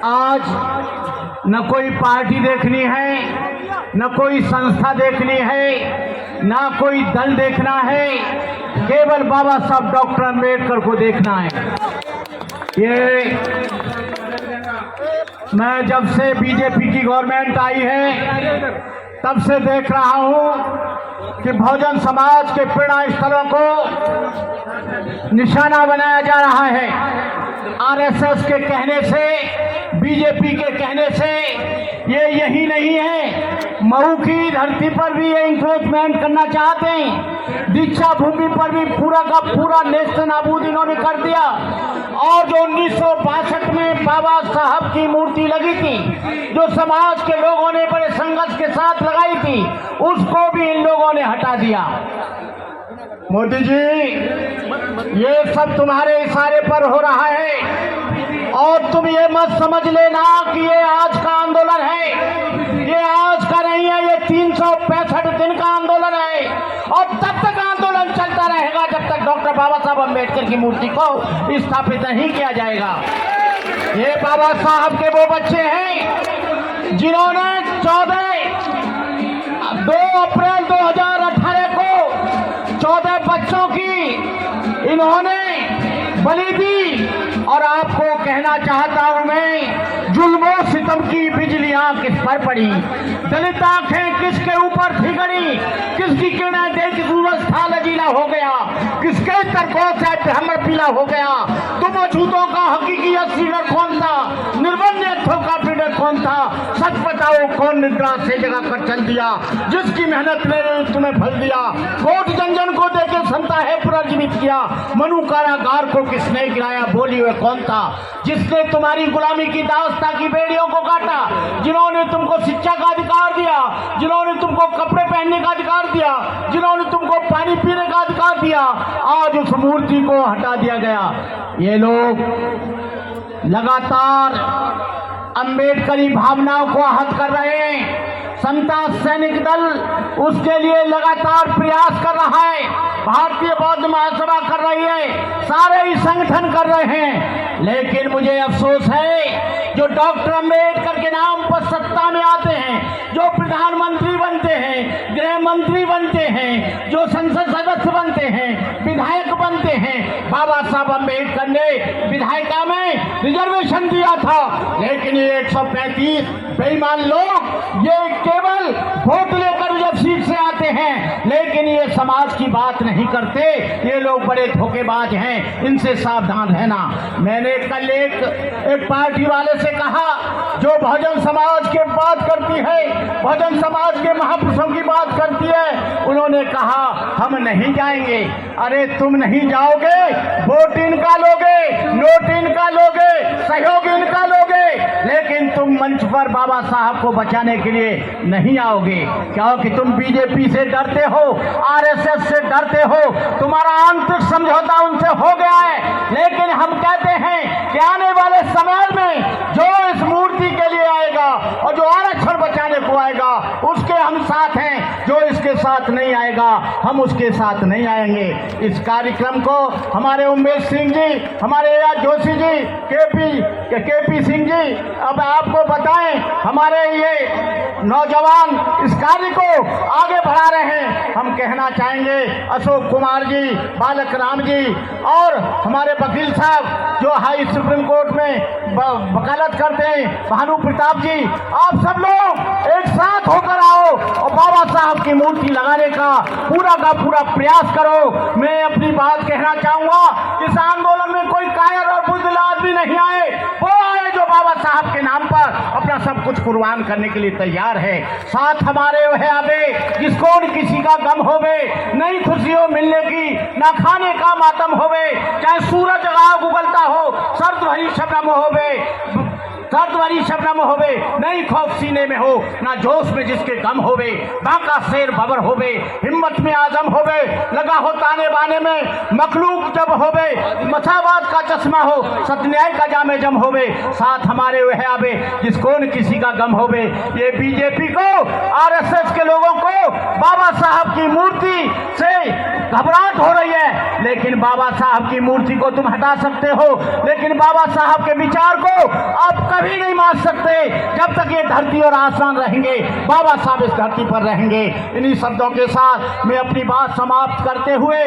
आज न कोई पार्टी देखनी है, न कोई संस्था देखनी है, न कोई दल देखना है, केवल बाबा साहब डॉक्टर अम्बेडकर को देखना है। ये मैं जब से बीजेपी की गवर्नमेंट आई है तब से देख रहा हूं कि बहुजन समाज के पीड़ा स्थलों को निशाना बनाया जा रहा है। आरएसएस के कहने से, बीजेपी के कहने से ये यही नहीं है, मऊ की धरती पर भी ये इंक्रोचमेंट करना चाहते हैं। दीक्षा भूमि पर भी पूरा का पूरा नेस्त नाबूद इन्होंने कर दिया। और जो 1962 में बाबा साहब की मूर्ति लगी थी, जो समाज के लोगों ने बड़े संघर्ष के साथ लगाई थी, उसको भी इन लोगों ने हटा दिया। मोदी जी, ये सब तुम्हारे इशारे पर हो रहा है और तुम ये मत समझ लेना कि ये आज का आंदोलन है। ये आज का नहीं है, ये 365 दिन का आंदोलन है और तब तक आंदोलन चलता रहेगा जब तक डॉक्टर बाबा साहब अम्बेडकर की मूर्ति को स्थापित नहीं किया जाएगा। ये बाबा साहब के वो बच्चे हैं जिन्होंने 2 अप्रैल 2018 को 14 बच्चों की इन्होंने बलि दी। और आपको कहना चाहता हूं मैं, जुल्म और सितम की बिजलियां किस पर पड़ी, दलित आंखें किसके ऊपर थी गड़ी, किसकी किरणें देख सूरज था लजीला हो गया, किसके तरकों से ब्रह्म पीला हो गया। तुम अछूतों का हकीकी लीडर कौन था, निर्बल नेत्रों का लीडर कौन था, सच बताओ कौन निद्रा से जगा कर चल दिया, जिसकी मेहनत ने तुम्हें फल दिया। कोट जन को देके संता है पुनर्जीवित किया, मनु कारागार को किसने गिराया, बोली हुए कौन था, जिसने तुम्हारी गुलामी की दास्ता की बेड़ियों को काटा, जिन्होंने तुमको शिक्षा का अधिकार दिया, जिन्होंने तुमको कपड़े पहनने का अधिकार दिया, जिन्होंने तुमको पानी पीने का अधिकार दिया, आज उस मूर्ति को हटा दिया गया। ये लोग लगातार अंबेडकरी भावनाओं को आहत कर रहे हैं। समता सैनिक दल उसके लिए लगातार प्रयास कर रहा है, भारतीय बौद्ध महासभा कर रही है, सारे ही संगठन कर रहे हैं। लेकिन मुझे अफसोस है, जो डॉक्टर अम्बेडकर के नाम पर सत्ता में आते हैं, जो प्रधानमंत्री बनते हैं, गृह मंत्री बनते हैं, जो संसद सदस्य बनते हैं, विधायक बनते हैं, बाबा साहब अम्बेडकर ने विधायिका में रिजर्वेशन दिया था। लेकिन ये 135 बेईमान लोग ये केवल वोट लेकर जब सीट से आते हैं, लेकिन ये समाज की बात नहीं करते। ये लोग बड़े धोखेबाज हैं, इनसे सावधान रहना। मैंने कल एक पार्टी वाले से कहा, जो बहुजन समाज की बात करती है, बहुजन समाज के महापुरुषों की बात करती है, उन्होंने कहा हम नहीं जाएंगे। अरे तुम नहीं जाओगे, वोट इनका लोगे, नोट इनका लोगे, सहयोग इनका लोगे, लेकिन तुम मंच पर बाबा साहब को बचाने के लिए नहीं आओगे, क्योंकि तुम बीजेपी से डरते हो, आरएसएस से डरते हो, तुम्हारा आंतरिक समझौता उनसे हो गया है। लेकिन हम कहते हैं कि आने वाले समय में जो इस मूर्ति के लिए आएगा और जो आरक्षण बचाने को आएगा, उसके हम साथ हैं। जो इसके साथ नहीं आएगा, हम उसके साथ नहीं आएंगे। इस कार्यक्रम को हमारे उमेश सिंह जी, हमारे ए जोशी जी, केपी सिंह जी, अब आपको बताएं, हमारे ये नौजवान इस कार्य को आगे बढ़ा रहे हैं। हम कहना चाहेंगे अशोक कुमार जी, बालक राम जी और हमारे वकील साहब जो हाई सुप्रीम कोर्ट में वकालत करते हैं, भानु प्रताप जी, आप सब लोग एक साथ होकर आओ और बाबा साहब की मूर्ति लगाने का पूरा प्रयास करो। मैं अपनी बात कहना चाहूंगा, इस आंदोलन में कोई कायर और बुज़दिल आदमी नहीं आए, वो आए जो बाबा साहब के नाम पर अपना सब कुछ कुर्बान करने के लिए तैयार है। साथ हमारे वह आवे जिसको किसी का गम होवे, नई खुशियों मिलने की ना खाने का मातम होवे, चाहे सूरज आग उगलता हो, सर्द भरी शबनम होवे, सर्द भरी शबनम होवे, नहीं खौफ सीने में हो, ना जोश में जिसके गम होवे, बांका शेर बबर होवे, हिम्मत में आजम होवे, लगा हो ताने बाने में मखलूक जब होवे, मसावाद का चश्मा हो, सत्यान्याय का जामे जम होवे, साथ हमारे वह आवे जिसको न किसी का गम होवे। ये बीजेपी को, आरएसएस के लोगों को बाबा साहब की मूर्ति से घबराहट हो रही है, लेकिन बाबा साहब की मूर्ति को तुम हटा सकते हो, लेकिन बाबा साहब के विचार को आप कभी नहीं सकते जब तक ये धरती और आसमान रहेंगे, बाबा साहब इस धरती पर रहेंगे। इन्हीं शब्दों के साथ मैं अपनी बात समाप्त करते हुए